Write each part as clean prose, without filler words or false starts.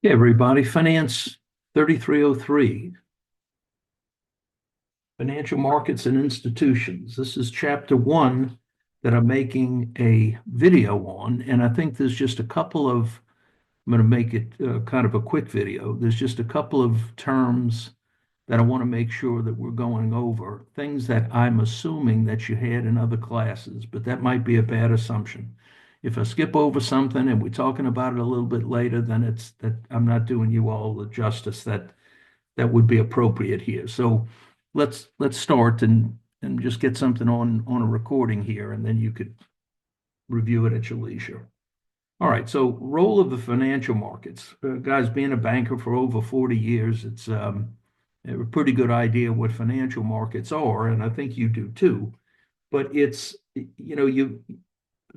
Hey, everybody, Finance 3303, Financial Markets and Institutions. This is chapter one that I'm making a video on, and I think there's just a couple of, I'm going to make it kind of a quick video. There's just a couple of terms that I want to make sure that we're going over, things that I'm assuming that you had in other classes, but that might be a bad assumption. If I skip over something and we're talking about it a little bit later, then it's that I'm not doing you all the justice that would be appropriate here. So let's start and just get something on a recording here, and then you could review it at your leisure. All right, so role of the financial markets. Guys, being a banker for over 40 years, it's a pretty good idea what financial markets are, and I think you do too. But it's,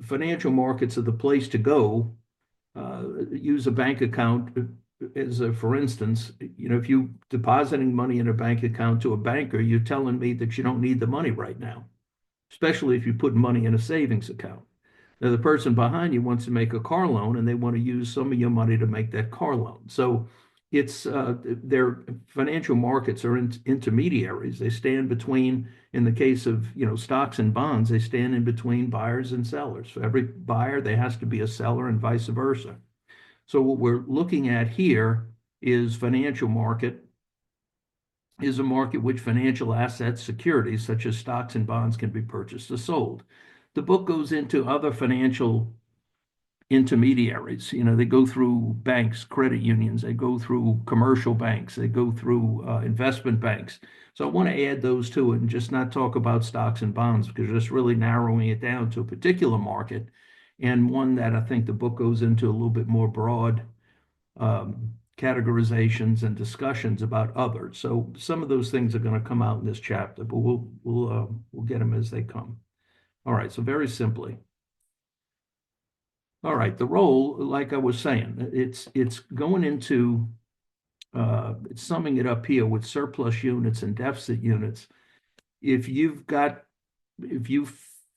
financial markets are the place to go. Use a bank account as a, for instance, if you depositing money in a bank account to a banker, you're telling me that you don't need the money right now, especially if you put money in a savings account. Now, the person behind you wants to make a car loan and they want to use some of your money to make that car loan. So it's their financial markets are intermediaries. They stand between, in the case of stocks and bonds, they stand in between buyers and sellers. For every buyer, there has to be a seller and vice versa. So what we're looking at here is financial market is a market which financial assets, securities such as stocks and bonds can be purchased or sold. The book goes into other financial intermediaries. They go through banks, credit unions, they go through commercial banks, they go through investment banks. So I want to add those to it and just not talk about stocks and bonds because it's really narrowing it down to a particular market and one that I think the book goes into a little bit more broad categorizations and discussions about others. So some of those things are going to come out in this chapter, but we'll get them as they come. All right, so very simply. All right, the role, like I was saying, it's going into it's summing it up here with surplus units and deficit units. If you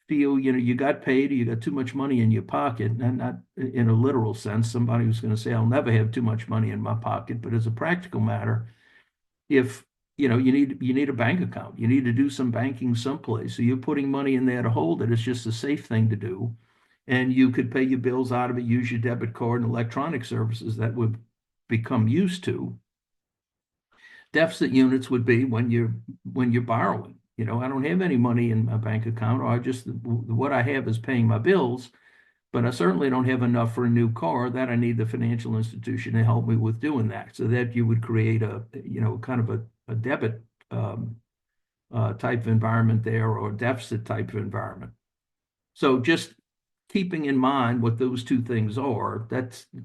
feel you got paid or you got too much money in your pocket, and not in a literal sense, somebody who's going to say, I'll never have too much money in my pocket, but as a practical matter, if you need a bank account, you need to do some banking someplace. So you're putting money in there to hold it. It's just a safe thing to do. And you could pay your bills out of it, use your debit card and electronic services that would become used to. Deficit units would be when you're borrowing. I don't have any money in my bank account, or what I have is paying my bills, but I certainly don't have enough for a new car. That I need the financial institution to help me with doing that. So that you would create a kind of a debit type of environment there, or a deficit type of environment. So just keeping in mind what those two things are,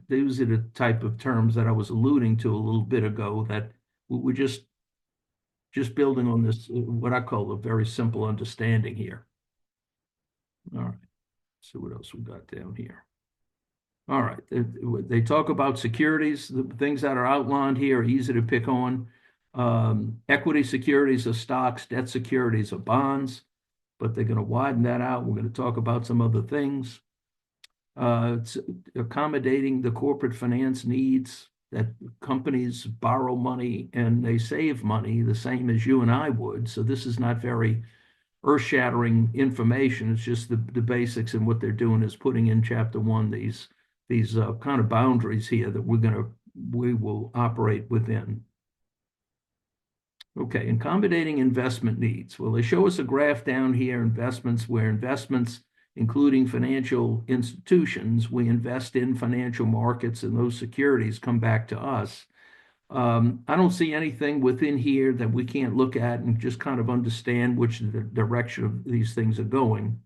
those are the type of terms that I was alluding to a little bit ago, that we're just building on this, what I call a very simple understanding here. All right, so what else we got down here? All right, they talk about securities. The things that are outlined here are easy to pick on. Equity securities are stocks, debt securities are bonds, but they're going to widen that out. We're going to talk about some other things. It's accommodating the corporate finance needs, that companies borrow money and they save money the same as you and I would. So this is not very earth-shattering information. It's just the basics, and what they're doing is putting in chapter one these kind of boundaries here that we will operate within. Okay, accommodating investment needs. Well, they show us a graph down here, investments, including financial institutions, we invest in financial markets, and those securities come back to us. I don't see anything within here that we can't look at and just kind of understand which the direction of these things are going.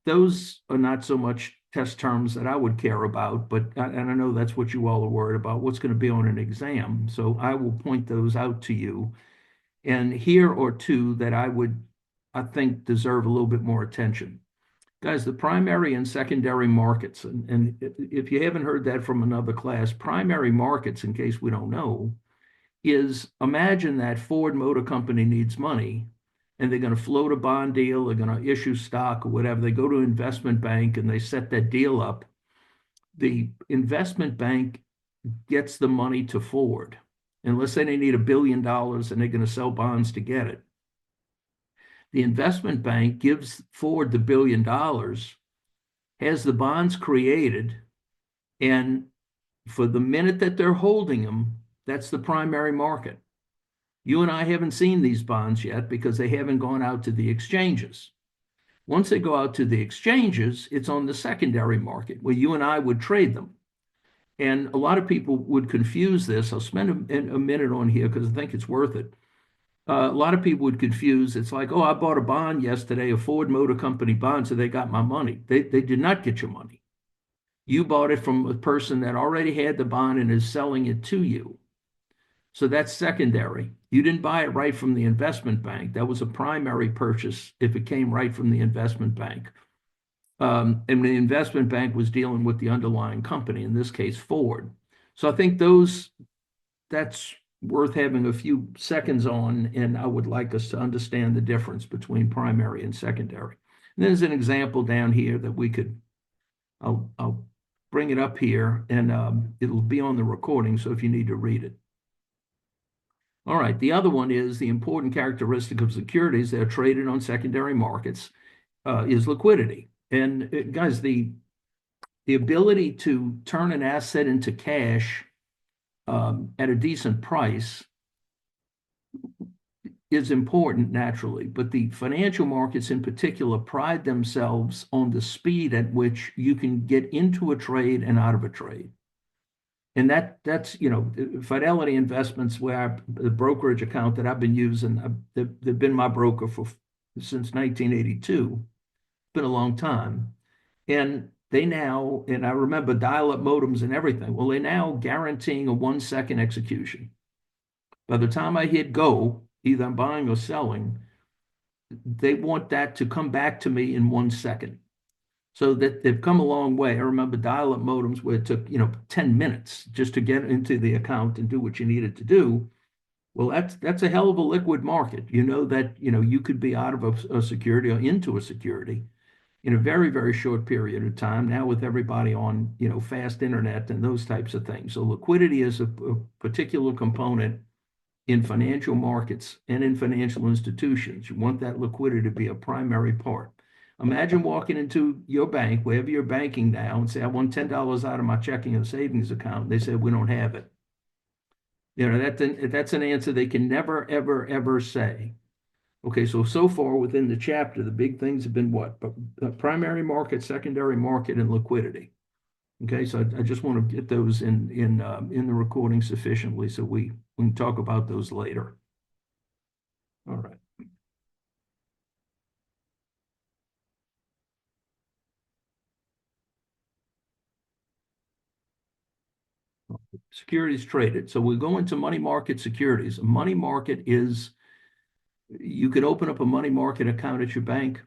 Those are not so much test terms that I would care about, and I know that's what you all are worried about, what's going to be on an exam. So I will point those out to you. And here are two that I think deserve a little bit more attention. Guys, the primary and secondary markets, and if you haven't heard that from another class, primary markets, in case we don't know, is, imagine that Ford Motor Company needs money and they're going to float a bond deal, they're going to issue stock or whatever. They go to an investment bank and they set that deal up. The investment bank gets the money to Ford. And let's say they need $1 billion and they're going to sell bonds to get it. The investment bank gives Ford the $1 billion, has the bonds created, and for the minute that they're holding them, that's the primary market. You and I haven't seen these bonds yet because they haven't gone out to the exchanges. Once they go out to the exchanges, it's on the secondary market where you and I would trade them. And a lot of people would confuse this. I'll spend a minute on here because I think it's worth it. A lot of people would confuse. It's like, oh, I bought a bond yesterday, a Ford Motor Company bond, so they got my money. They did not get your money. You bought it from a person that already had the bond and is selling it to you. So that's secondary. You didn't buy it right from the investment bank. That was a primary purchase if it came right from the investment bank. And the investment bank was dealing with the underlying company, in this case, Ford. So I think that's worth having a few seconds on, and I would like us to understand the difference between primary and secondary. And there's an example down here that I'll bring it up here, and it'll be on the recording, so if you need to read it. All right, the other one is the important characteristic of securities that are traded on secondary markets is liquidity. And guys, the ability to turn an asset into cash at a decent price is important naturally, but the financial markets in particular pride themselves on the speed at which you can get into a trade and out of a trade. And that's, Fidelity Investments, the brokerage account that I've been using, they've been my broker since 1982. It's been a long time. And I remember dial-up modems and everything. Well, they're now guaranteeing a 1-second execution. By the time I hit go, either I'm buying or selling, they want that to come back to me in 1 second. So that they've come a long way. I remember dial-up modems where it took, 10 minutes just to get into the account and do what you needed to do. Well, that's a hell of a liquid market. You know that, you could be out of a security or into a security in a very, very short period of time now with everybody on, fast internet and those types of things. So liquidity is a particular component in financial markets and in financial institutions. You want that liquidity to be a primary part. Imagine walking into your bank, wherever you're banking now, and say, I want $10 out of my checking and savings account. They say, we don't have it. That's an answer they can never, ever, ever say. Okay, so far within the chapter, the big things have been what? Primary market, secondary market, and liquidity. Okay, so I just want to get those in the recording sufficiently so we can talk about those later. All right. Securities traded. So we go into money market securities. A money market is, you can open up a money market account at your bank,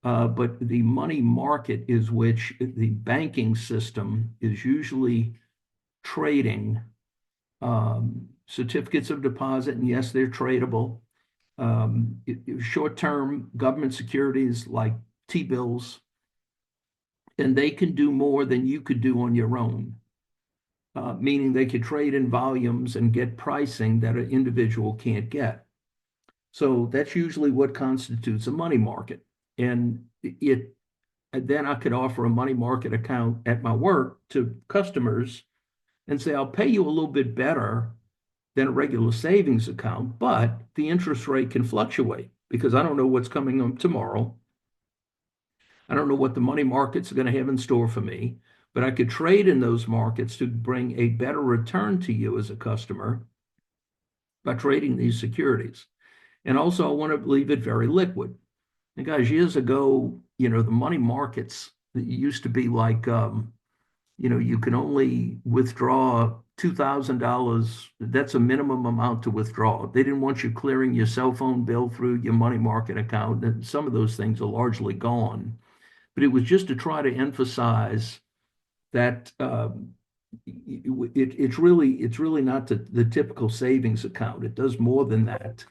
but the money market is which the banking system is usually trading certificates of deposit, and yes, they're tradable. Short-term government securities like T-bills, and they can do more than you could do on your own. Meaning they could trade in volumes and get pricing that an individual can't get. So that's usually what constitutes a money market. And then I could offer a money market account at my work to customers and say, I'll pay you a little bit better than a regular savings account, but the interest rate can fluctuate because I don't know what's coming on tomorrow. I don't know what the money markets are going to have in store for me, but I could trade in those markets to bring a better return to you as a customer by trading these securities. And also, I want to leave it very liquid. And guys, years ago, the money markets used to be like, you can only withdraw $2,000. That's a minimum amount to withdraw. They didn't want you clearing your cell phone bill through your money market account. And some of those things are largely gone. But it was just to try to emphasize that it's really not the typical savings account. It does more than that.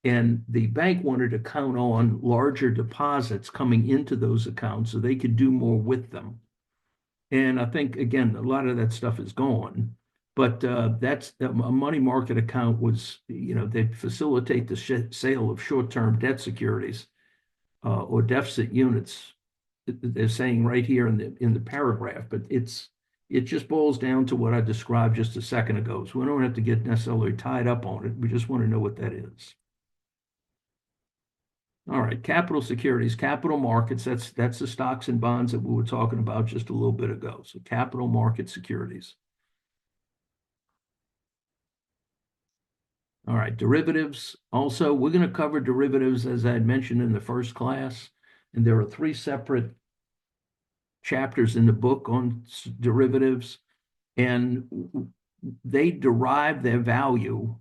And the bank wanted to count on larger deposits coming into those accounts so they could do more with them. And I think, again, a lot of that stuff is gone. But that's a money market account was, they facilitate the sale of short-term debt securities or deficit units. They're saying right here in the paragraph, but it just boils down to what I described just a second ago. So we don't have to get necessarily tied up on it. We just want to know what that is. All right, capital securities, capital markets, that's the stocks and bonds that we were talking about just a little bit ago. So capital market securities. All right, derivatives. Also, we're going to cover derivatives as I had mentioned in the first class, and there are 3 separate chapters in the book on derivatives, and they derive their value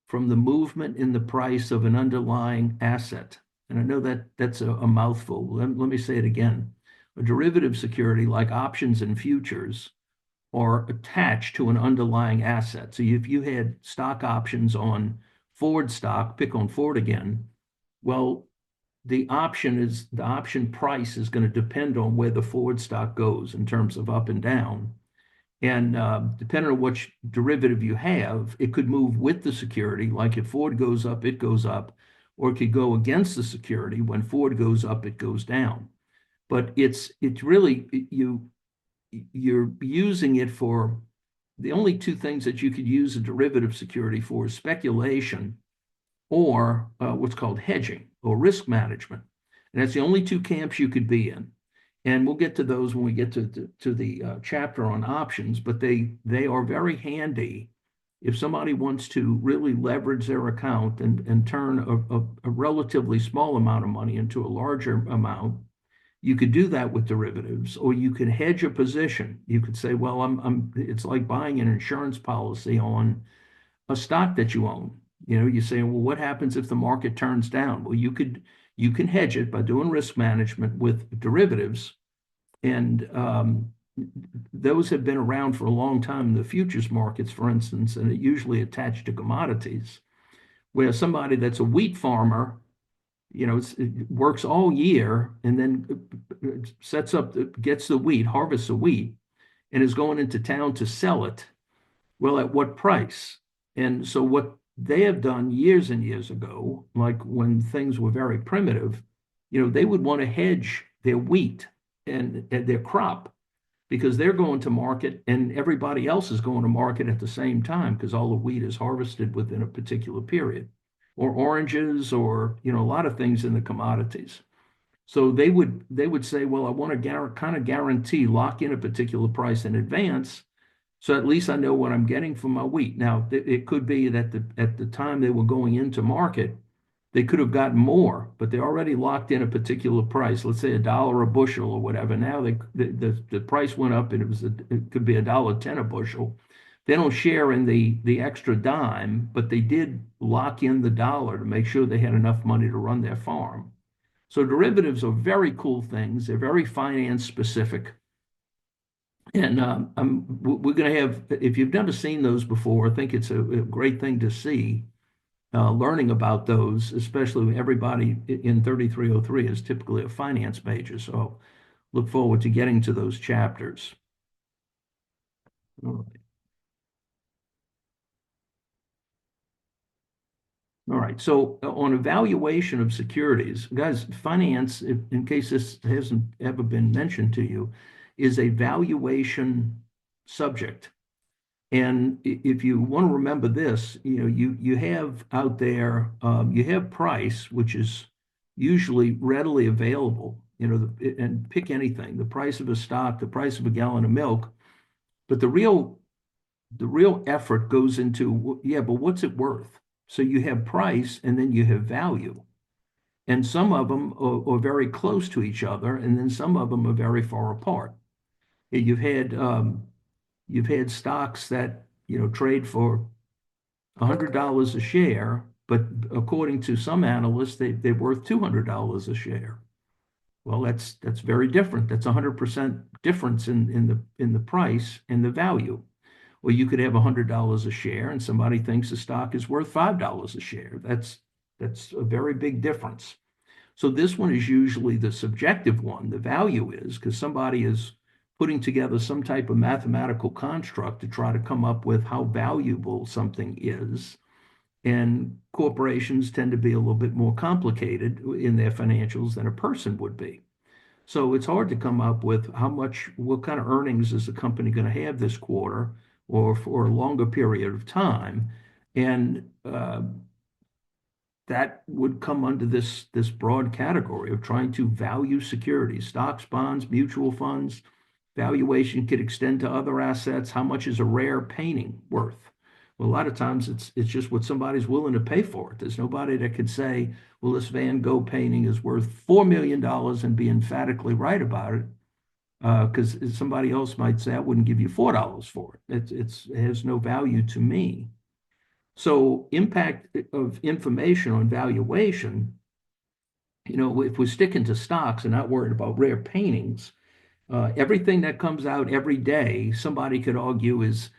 from the movement in the price of an underlying asset. And I know that that's a mouthful. Let me say it again. A derivative security, like options and futures, are attached to an underlying asset. So if you had stock options on Ford stock, pick on Ford again, well, the option price is going to depend on where the Ford stock goes in terms of up and down. And depending on which derivative you have, it could move with the security. Like if Ford goes up, it goes up, or it could go against the security. When Ford goes up, it goes down. But it's really you're using it for the only 2 things that you could use a derivative security for: speculation or what's called hedging or risk management. And that's the only 2 camps you could be in. And we'll get to those when we get to the chapter on options, but they are very handy if somebody wants to really leverage their account and turn a relatively small amount of money into a larger amount. You could do that with derivatives, or you could hedge a position. You could say, well, it's like buying an insurance policy on a stock that you own. You say, well, what happens if the market turns down? Well, you can hedge it by doing risk management with derivatives. And those have been around for a long time in the futures markets, for instance, and it usually attached to commodities, where somebody that's a wheat farmer, it works all year and then gets the wheat, harvests the wheat, and is going into town to sell it. Well, at what price? And so what they have done years and years ago, like when things were very primitive, they would want to hedge their wheat and their crop, because they're going to market and everybody else is going to market at the same time, because all the wheat is harvested within a particular period, or oranges, or a lot of things in the commodities. So they would say, well, I want to kind of guarantee, lock in a particular price in advance, so at least I know what I'm getting for my wheat. Now, it could be that at the time they were going into market, they could have gotten more, but they already locked in a particular price. Let's say $1 a bushel or whatever. Now the price went up, and it could be $1.10 a bushel. They don't share in the extra dime, but they did lock in the dollar to make sure they had enough money to run their farm. So derivatives are very cool things. They're very finance specific. And we're going to have, if you've never seen those before, I think it's a great thing to see, learning about those, especially everybody in 3303 is typically a finance major. So look forward to getting to those chapters. All right. All right. So on evaluation of securities, guys, finance, in case this hasn't ever been mentioned to you, is a valuation subject. And if you want to remember this, you have out there, you have price, which is usually readily available, and pick anything, the price of a stock, the price of a gallon of milk. But the real effort goes into, yeah, but what's it worth? So you have price and then you have value. And some of them are very close to each other, and then some of them are very far apart. You've had stocks that trade for $100 a share, but according to some analysts, they're worth $200 a share. Well, that's very different. That's 100% difference in the price and the value. Or you could have $100 a share, and somebody thinks the stock is worth $5 a share. That's a very big difference. So this one is usually the subjective one. The value is because somebody is putting together some type of mathematical construct to try to come up with how valuable something is. And corporations tend to be a little bit more complicated in their financials than a person would be. So it's hard to come up with what kind of earnings is the company going to have this quarter or for a longer period of time. And that would come under this broad category of trying to value securities, stocks, bonds, mutual funds. Valuation could extend to other assets. How much is a rare painting worth? Well, a lot of times it's just what somebody's willing to pay for it. There's nobody that could say, well, this Van Gogh painting is worth $4 million and be emphatically right about it. Because somebody else might say, I wouldn't give you $4 for it. It has no value to me. So impact of information on valuation, if we're sticking to stocks and not worried about rare paintings, everything that comes out every day, somebody could argue is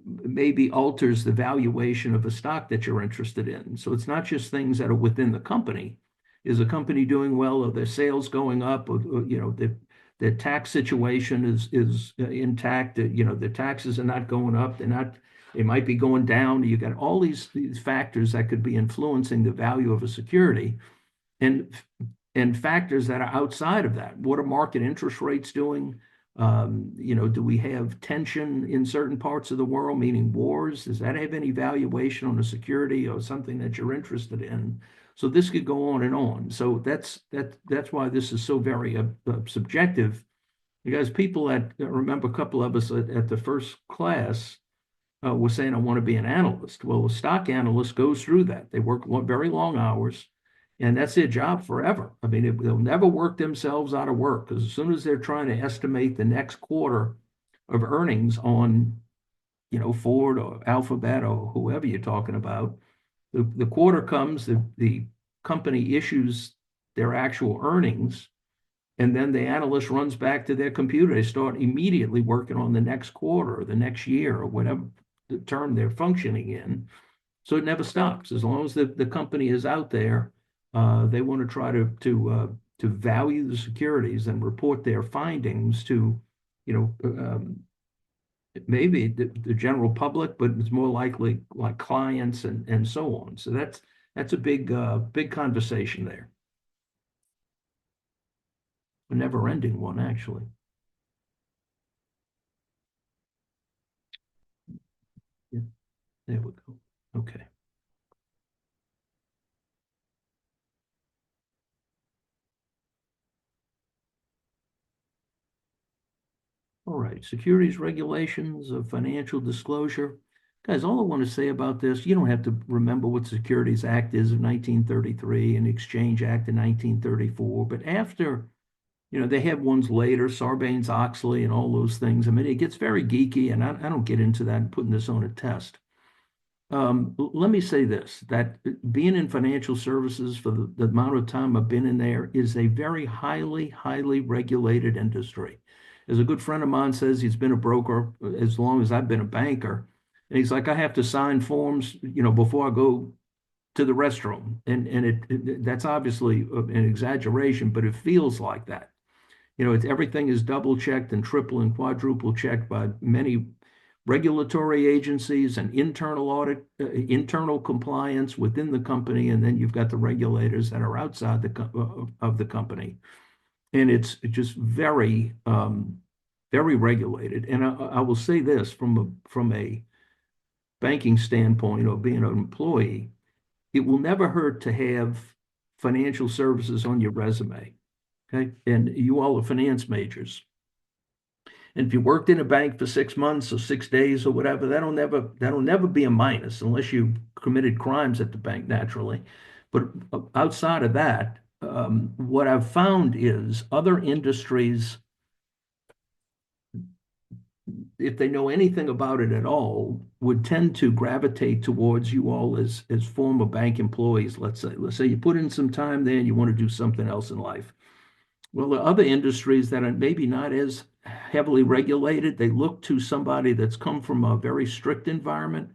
maybe alters the valuation of a stock that you're interested in. So it's not just things that are within the company. Is the company doing well? Are their sales going up? Or the tax situation is intact. The taxes are not going up. They might be going down. You got all these factors that could be influencing the value of a security. And factors that are outside of that. What are market interest rates doing? Do we have tension in certain parts of the world, meaning wars? Does that have any valuation on a security or something that you're interested in? So this could go on and on. So that's why this is so very subjective, because people that remember a couple of us at the first class were saying, I want to be an analyst. Well, a stock analyst goes through that. They work very long hours. And that's their job forever. I mean, they'll never work themselves out of work because as soon as they're trying to estimate the next quarter of earnings on, Ford or Alphabet or whoever you're talking about, the quarter comes, the company issues their actual earnings, and then the analyst runs back to their computer. They start immediately working on the next quarter or the next year or whatever the term they're functioning in. So it never stops. As long as the company is out there, they want to try to value the securities and report their findings to, maybe the general public, but it's more likely like clients and so on. So that's a big conversation there. A never-ending one, actually. Yeah, there we go. Okay. All right, securities regulations of financial disclosure. Guys, all I want to say about this, you don't have to remember what the Securities Act is of 1933 and the Exchange Act of 1934, but after, they have ones later, Sarbanes-Oxley and all those things. I mean, it gets very geeky, and I don't get into that and putting this on a test. Let me say this, that being in financial services for the amount of time I've been in there is a very highly, highly regulated industry. As a good friend of mine says, he's been a broker as long as I've been a banker. And he's like, I have to sign forms, before I go to the restroom. And that's obviously an exaggeration, but it feels like that. Everything is double checked and triple and quadruple checked by many regulatory agencies and internal audit, internal compliance within the company, and then you've got the regulators that are outside of the company, and it's just very, very regulated. And I will say this from a banking standpoint or being an employee, it will never hurt to have financial services on your resume. Okay, and you all are finance majors. And if you worked in a bank for 6 months or 6 days or whatever, that'll never be a minus unless you committed crimes at the bank naturally. But outside of that, what I've found is other industries, if they know anything about it at all, would tend to gravitate towards you all as former bank employees. Let's say you put in some time there and you want to do something else in life. Well, there are other industries that are maybe not as heavily regulated. They look to somebody that's come from a very strict environment,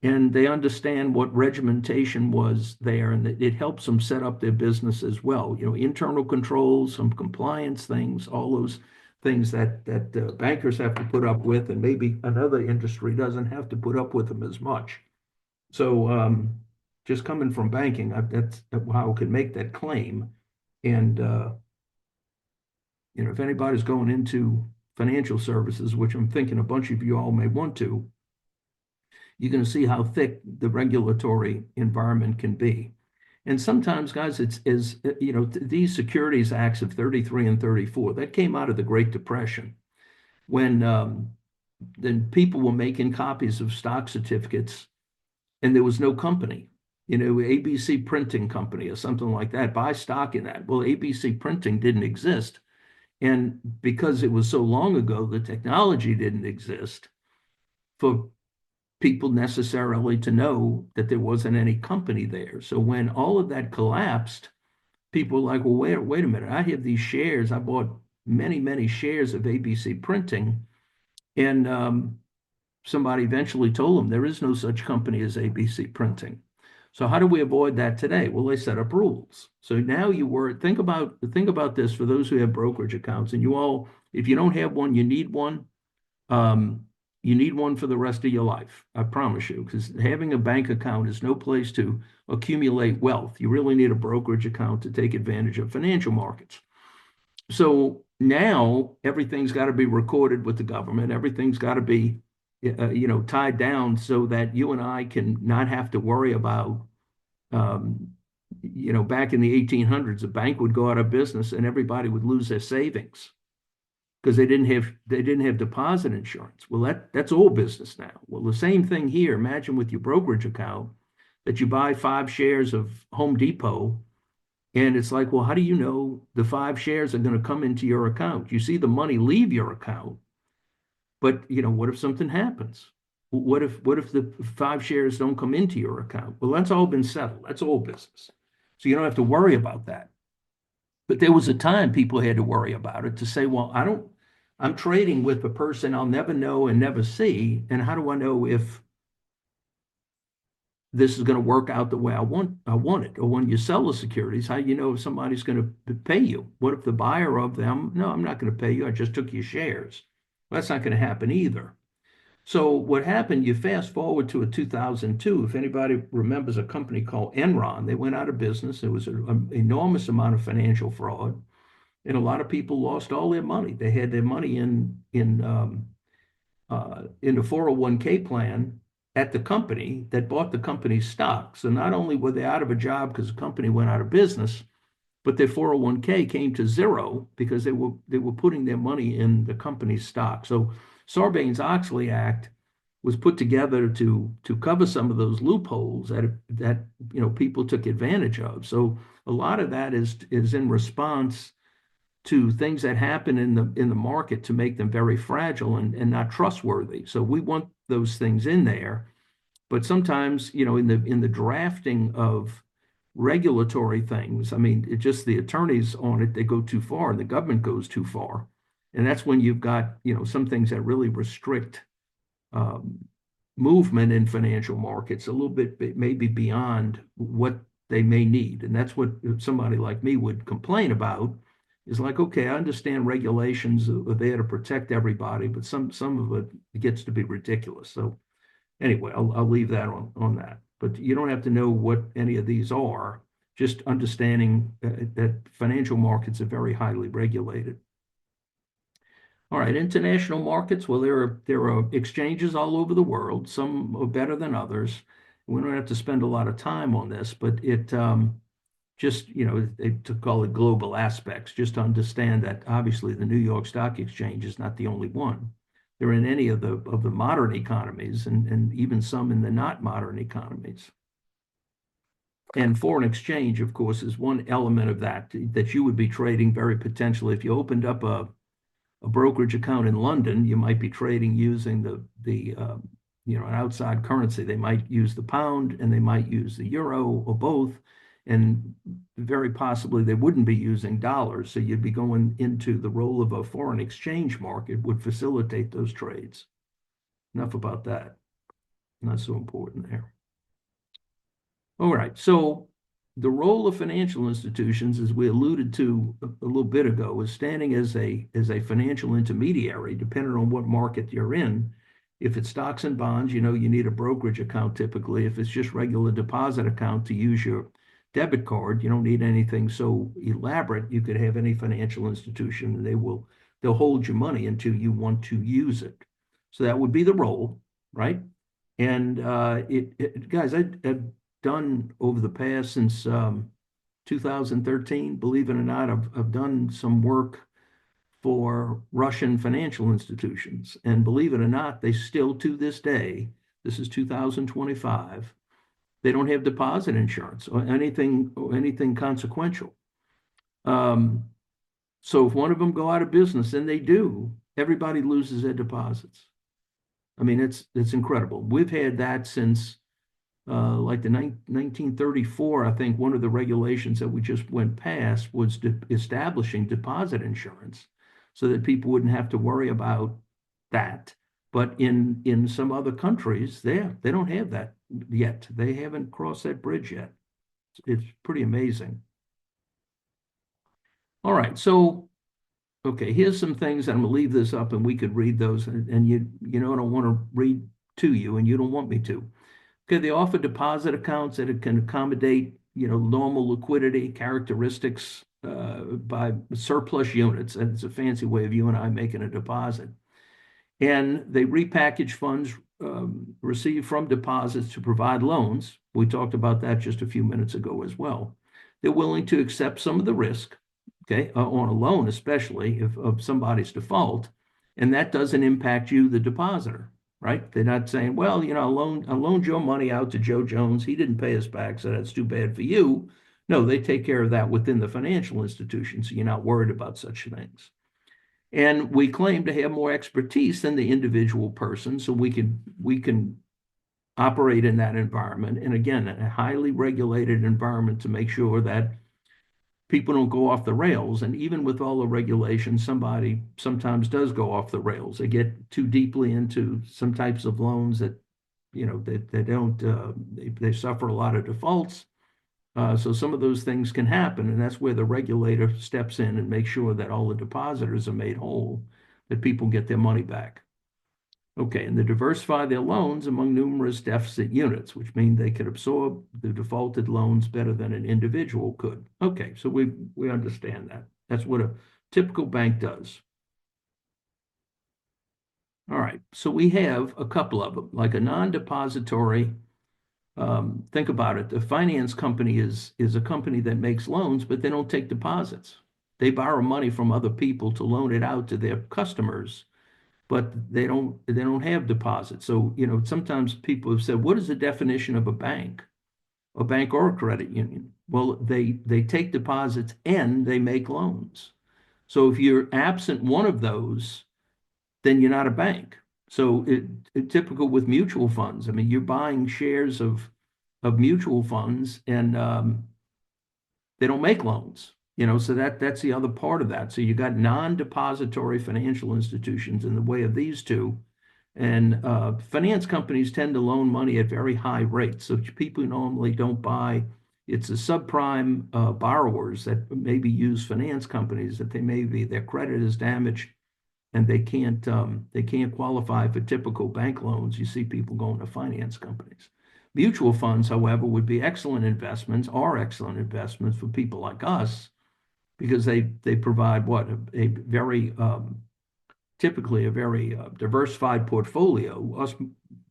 and they understand what regimentation was there, and it helps them set up their business as well. You know, internal controls, some compliance things, all those things that bankers have to put up with, and maybe another industry doesn't have to put up with them as much. So just coming from banking, that's how I could make that claim. And you know, if anybody's going into financial services, which I'm thinking a bunch of you all may want to, you're going to see how thick the regulatory environment can be. And sometimes, guys, it's is you know, these Securities Acts of 33 and 34 that came out of the Great Depression when then people were making copies of stock certificates and there was no company, you know, ABC Printing Company or something like that, buy stock in that. Well, ABC Printing didn't exist. And because it was so long ago, the technology didn't exist for people necessarily to know that there wasn't any company there. So when all of that collapsed, people were like, well, wait a minute. I have these shares. I bought many shares of ABC Printing. And somebody eventually told them there is no such company as ABC Printing. So how do we avoid that today? Well, they set up rules. So now think about this for those who have brokerage accounts, and you all, if you don't have one, you need one. You need one for the rest of your life. I promise you, because having a bank account is no place to accumulate wealth. You really need a brokerage account to take advantage of financial markets. So now everything's got to be recorded with the government. Everything's got to be, you know, tied down so that you and I can not have to worry about, you know, back in the 1800s, a bank would go out of business and everybody would lose their savings because they didn't have deposit insurance. Well, that's all business now. Well, the same thing here. Imagine with your brokerage account that you buy 5 shares of Home Depot, and it's like, well, how do you know the 5 shares are going to come into your account? You see the money leave your account, but you know, what if something happens? What if the 5 shares don't come into your account? Well, that's all been settled. That's all business. So you don't have to worry about that. But there was a time people had to worry about it to say, well, I'm trading with a person I'll never know and never see. And how do I know if this is going to work out the way I want it? Or when you sell the securities, how do you know if somebody's going to pay you? What if the buyer of them, no, I'm not going to pay you. I just took your shares. Well, that's not going to happen either. So what happened, you fast forward to 2002, if anybody remembers a company called Enron, they went out of business. There was an enormous amount of financial fraud, and a lot of people lost all their money. They had their money in the 401k plan at the company that bought the company's stock. So not only were they out of a job because the company went out of business, but their 401k came to zero because they were putting their money in the company's stock. So Sarbanes-Oxley Act was put together to cover some of those loopholes that you know people took advantage of. So a lot of that is in response to things that happen in the market to make them very fragile and not trustworthy. So we want those things in there, but sometimes you know in the drafting of regulatory things, I mean, it just the attorneys on it, they go too far and the government goes too far. And that's when you've got, you know, some things that really restrict um, movement in financial markets a little bit, maybe beyond what they may need. And that's what somebody like me would complain about is like, okay, I understand regulations are there to protect everybody, but some of it gets to be ridiculous. So anyway, I'll leave that on that. But you don't have to know what any of these are, just understanding that financial markets are very highly regulated. All right, international markets. Well, there are exchanges all over the world. Some are better than others. We don't have to spend a lot of time on this, but it just, you know, to call it global aspects, just to understand that obviously the New York Stock Exchange is not the only one. They're in any of the modern economies and even some in the not modern economies. And foreign exchange, of course, is one element of that you would be trading very potentially. If you opened up a brokerage account in London, you might be trading using the you know, an outside currency. They might use the pound and they might use the euro or both. And very possibly they wouldn't be using dollars. So you'd be going into the role of a foreign exchange market would facilitate those trades. Enough about that. not so important there. All right, so the role of financial institutions, as we alluded to a little bit ago, is standing as a financial intermediary, depending on what market you're in. If it's stocks and bonds, you need a brokerage account typically. If it's just regular deposit account to use your debit card, you don't need anything so elaborate. You could have any financial institution, and they'll hold your money until you want to use it. So that would be the role, right? And guys, I've done over the past since 2013, believe it or not, I've done some work for Russian financial institutions. And believe it or not, they still to this day, this is 2025, they don't have deposit insurance or anything consequential. So if one of them go out of business, and they do, everybody loses their deposits. I mean, it's incredible. We've had that since like the 1934, I think one of the regulations that we just went past was establishing deposit insurance so that people wouldn't have to worry about that. But in some other countries, they don't have that yet. They haven't crossed that bridge yet. It's pretty amazing. All right, so okay, here's some things. I'm gonna leave this up, and we could read those. And I don't want to read to you, and you don't want me to. Okay, they offer deposit accounts that can accommodate, normal liquidity characteristics by surplus units. And it's a fancy way of you and I making a deposit. And they repackage funds received from deposits to provide loans. We talked about that just a few minutes ago as well. They're willing to accept some of the risk, okay, on a loan, especially if of somebody's default, and that doesn't impact you, the depositor, right? They're not saying, well, I loaned your money out to Joe Jones. He didn't pay us back, so that's too bad for you. No, they take care of that within the financial institution, so you're not worried about such things. And we claim to have more expertise than the individual person, so we can operate in that environment. And again, a highly regulated environment to make sure that people don't go off the rails. And even with all the regulations, somebody sometimes does go off the rails. They get too deeply into some types of loans that, they don't, they suffer a lot of defaults. So some of those things can happen, and that's where the regulator steps in and makes sure that all the depositors are made whole, that people get their money back. Okay, and they diversify their loans among numerous deficit units, which mean they could absorb the defaulted loans better than an individual could. Okay, so we understand that. That's what a typical bank does. All right, so we have a couple of them, like a non-depository. Think about it. The finance company is a company that makes loans, but they don't take deposits. They borrow money from other people to loan it out to their customers, but they don't have deposits. So, sometimes people have said, what is the definition of a bank or a credit union? Well, they take deposits and they make loans. So if you're absent one of those, then you're not a bank. So typical with mutual funds. I mean, you're buying shares of mutual funds, and they don't make loans. So that's the other part of that. So you got non-depository financial institutions in the way of these two, and finance companies tend to loan money at very high rates. So people normally don't buy. It's the subprime borrowers that maybe use finance companies that their credit is damaged, and they can't qualify for typical bank loans. You see people going to finance companies. Mutual funds, however, would be excellent investments for people like us, because they provide a very typically a very diversified portfolio. Us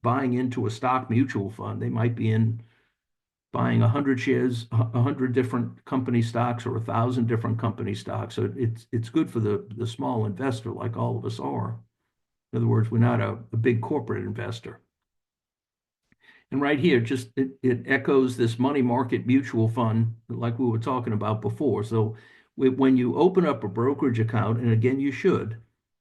buying into a stock mutual fund, they might be buying 100 shares, 100 different company stocks, or 1,000 different company stocks. So it's good for the small investor, like all of us are. In other words, we're not a big corporate investor. And right here, just it echoes this money market mutual fund like we were talking about before. So when you open up a brokerage account, and again, you should,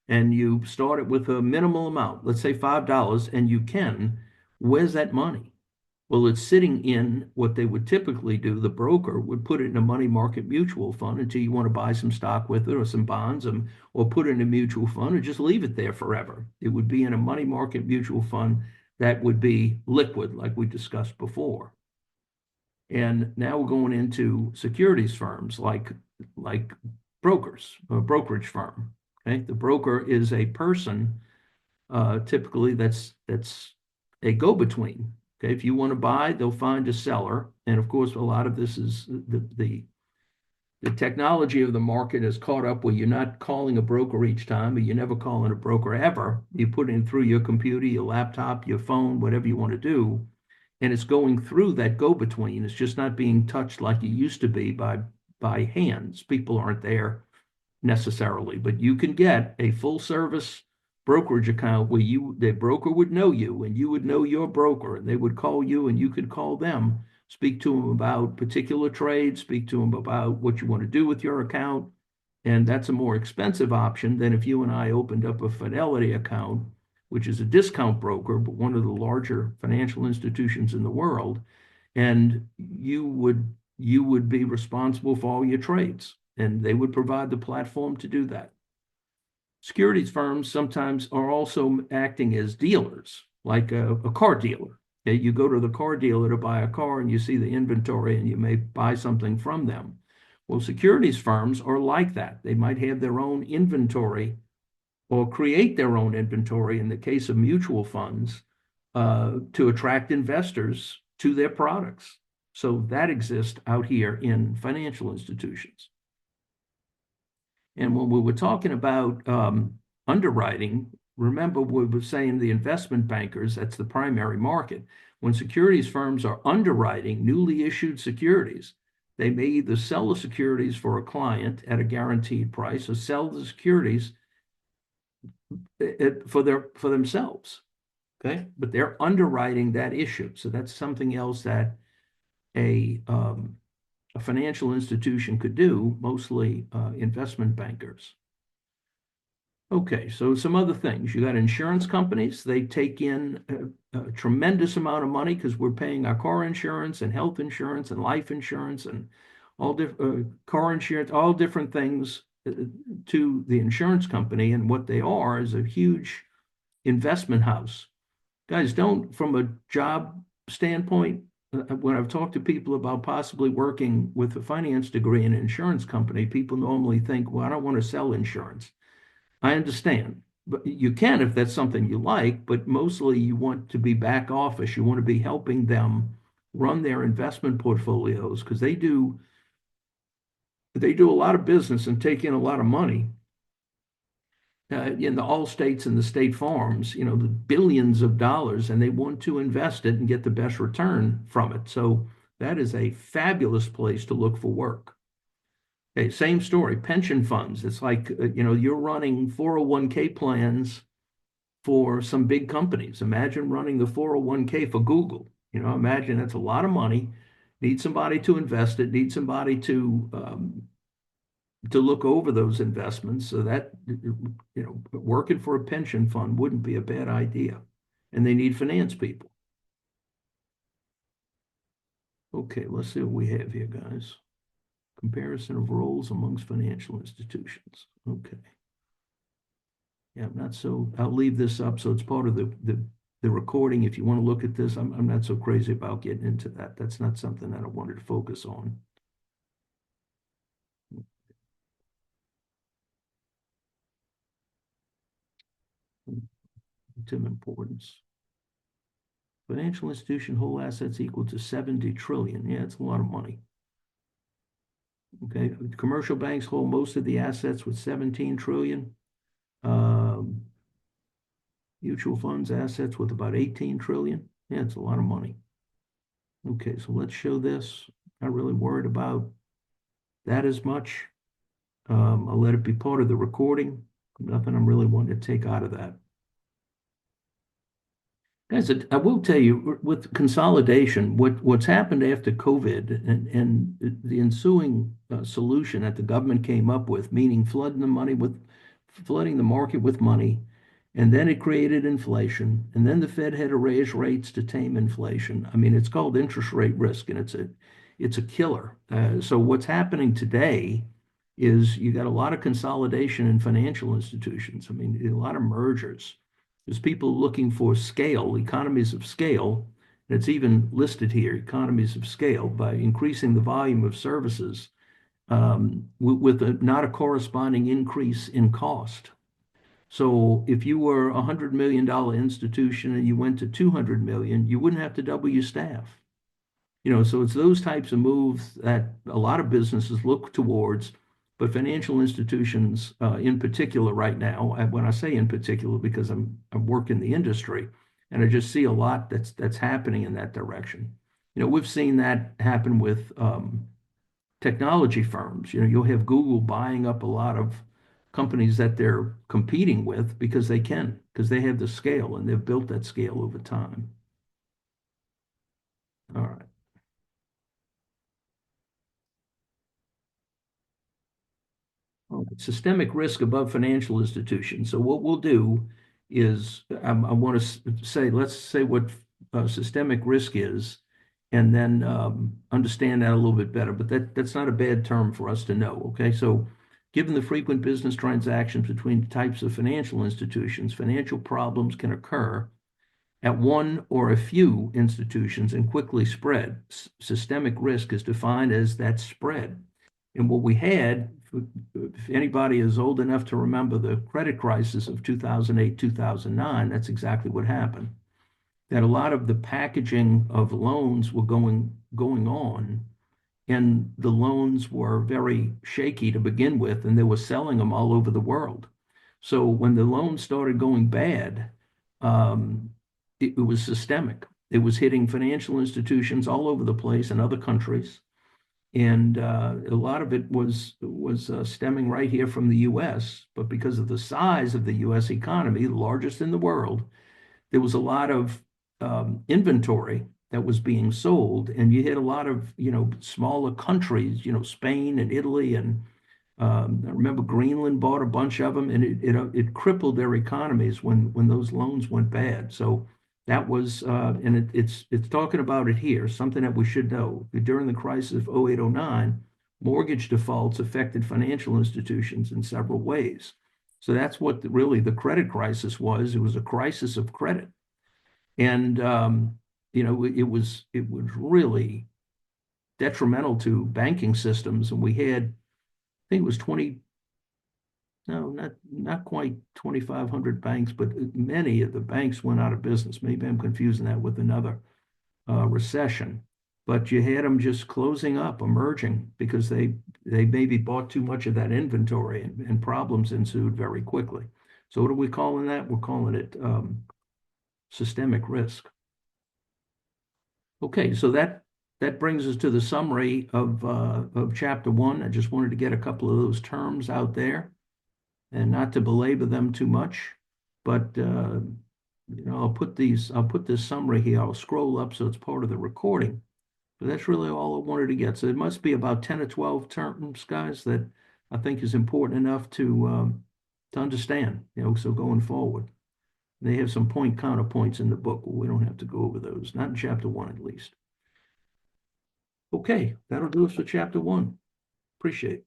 and you start it with a minimal amount, let's say $5, and where's that money? Well, it's sitting in what they would typically do. The broker would put it in a money market mutual fund until you want to buy some stock with it or some bonds, or put it in a mutual fund, or just leave it there forever. It would be in a money market mutual fund that would be liquid, like we discussed before. And now we're going into securities firms like brokers, a brokerage firm. Okay, the broker is a person typically that's a go-between. Okay, if you want to buy, they'll find a seller, and of course, a lot of this is the technology of the market has caught up where you're not calling a broker each time, or you're never calling a broker ever. You put in through your computer, your laptop, your phone, whatever you want to do, and it's going through that go-between. It's just not being touched like it used to be by hands. People aren't there necessarily, but you can get a full service brokerage account where the broker would know you and you would know your broker, and they would call you and you could call them, speak to them about particular trades, speak to them about what you want to do with your account. And that's a more expensive option than if you and I opened up a Fidelity account, which is a discount broker, but one of the larger financial institutions in the world. And you would be responsible for all your trades, and they would provide the platform to do that. Securities firms sometimes are also acting as dealers, like a car dealer. You go to the car dealer to buy a car and you see the inventory and you may buy something from them. Well, securities firms are like that. They might have their own inventory or create their own inventory in the case of mutual funds to attract investors to their products. So that exists out here in financial institutions. And when we were talking about underwriting, remember we were saying the investment bankers, that's the primary market. When securities firms are underwriting newly issued securities, they may either sell the securities for a client at a guaranteed price or sell the securities for themselves. Okay, but they're underwriting that issue. So that's something else that a financial institution could do, mostly investment bankers. Okay, so some other things. You got insurance companies. They take in a tremendous amount of money because we're paying our car insurance and health insurance and life insurance and all car insurance, all different things to the insurance company. And what they are is a huge investment house. Guys, don't, from a job standpoint, when I've talked to people about possibly working with a finance degree in an insurance company, people normally think, well, I don't want to sell insurance. I understand, but you can if that's something you like, but mostly you want to be back office. You want to be helping them run their investment portfolios because they do a lot of business and take in a lot of money. In the Allstates and the State Farms, the billions of dollars, and they want to invest it and get the best return from it. So that is a fabulous place to look for work. Okay, same story, pension funds. It's like, you're running 401k plans for some big companies. Imagine running the 401k for Google. Imagine that's a lot of money. Need somebody to invest it, need somebody to look over those investments, so that working for a pension fund wouldn't be a bad idea. And they need finance people. Okay, let's see what we have here, guys. Comparison of roles amongst financial institutions. Okay. Yeah, I'll leave this up so it's part of the recording. If you want to look at this, I'm not so crazy about getting into that. That's not something that I wanted to focus on. Tim importance. Financial institution whole assets equal to 70 trillion. Yeah, it's a lot of money. Okay, commercial banks hold most of the assets with 17 trillion. Mutual funds assets with about 18 trillion. Yeah, it's a lot of money. Okay, so let's show this. Not really worried about that as much. I'll let it be part of the recording. Nothing I'm really wanting to take out of that. Guys, I will tell you, with consolidation, what's happened after COVID and the ensuing solution that the government came up with, meaning flooding the market with money, and then it created inflation, and then the Fed had to raise rates to tame inflation. I mean, it's called interest rate risk, and it's a killer. So what's happening today is you got a lot of consolidation in financial institutions. I mean, a lot of mergers. There's people looking for scale, economies of scale, and it's even listed here, economies of scale, by increasing the volume of services with not a corresponding increase in cost. So if you were a $100 million institution and you went to 200 million, you wouldn't have to double your staff. So it's those types of moves that a lot of businesses look towards, but financial institutions, in particular, right now, when I say in particular, because I work in the industry, and I just see a lot that's happening in that direction. We've seen that happen with technology firms. You'll have Google buying up a lot of companies that they're competing with because because they have the scale and they've built that scale over time. All right. Systemic risk above financial institutions. So what we'll do is I want to say, let's say what systemic risk is, and then understand that a little bit better. But that's not a bad term for us to know. Okay, so given the frequent business transactions between types of financial institutions, financial problems can occur at one or a few institutions and quickly spread. Systemic risk is defined as that spread. And what we had, if anybody is old enough to remember the credit crisis of 2008, 2009, that's exactly what happened. That a lot of the packaging of loans were going on, and the loans were very shaky to begin with, and they were selling them all over the world. So when the loans started going bad, it was systemic. It was hitting financial institutions all over the place in other countries. And a lot of it was stemming right here from the U.S. But because of the size of the U.S. economy, the largest in the world, there was a lot of inventory that was being sold, and you had a lot of smaller countries, Spain and Italy, and I remember Greenland bought a bunch of them, and it crippled their economies when those loans went bad. So that was, and it's talking about it here, something that we should know. During the crisis of 08, 09, mortgage defaults affected financial institutions in several ways. So that's what really the credit crisis was. It was a crisis of credit. And it was really detrimental to banking systems. And we had, I think it was 20, no, not quite 2,500 banks, but many of the banks went out of business. Maybe I'm confusing that with another recession. But you had them just closing up, emerging, because they maybe bought too much of that inventory, and problems ensued very quickly. So what are we calling that? We're calling it systemic risk. Okay, so that brings us to the summary of chapter one. I just wanted to get a couple of those terms out there, and not to belabor them too much, but I'll put this summary here. I'll scroll up so it's part of the recording. But that's really all I wanted to get. So it must be about 10 or 12 terms, guys, that I think is important enough to understand. So going forward. They have some counterpoints in the book. We don't have to go over those, not in chapter one at least. Okay, that'll do us for chapter one. Appreciate it.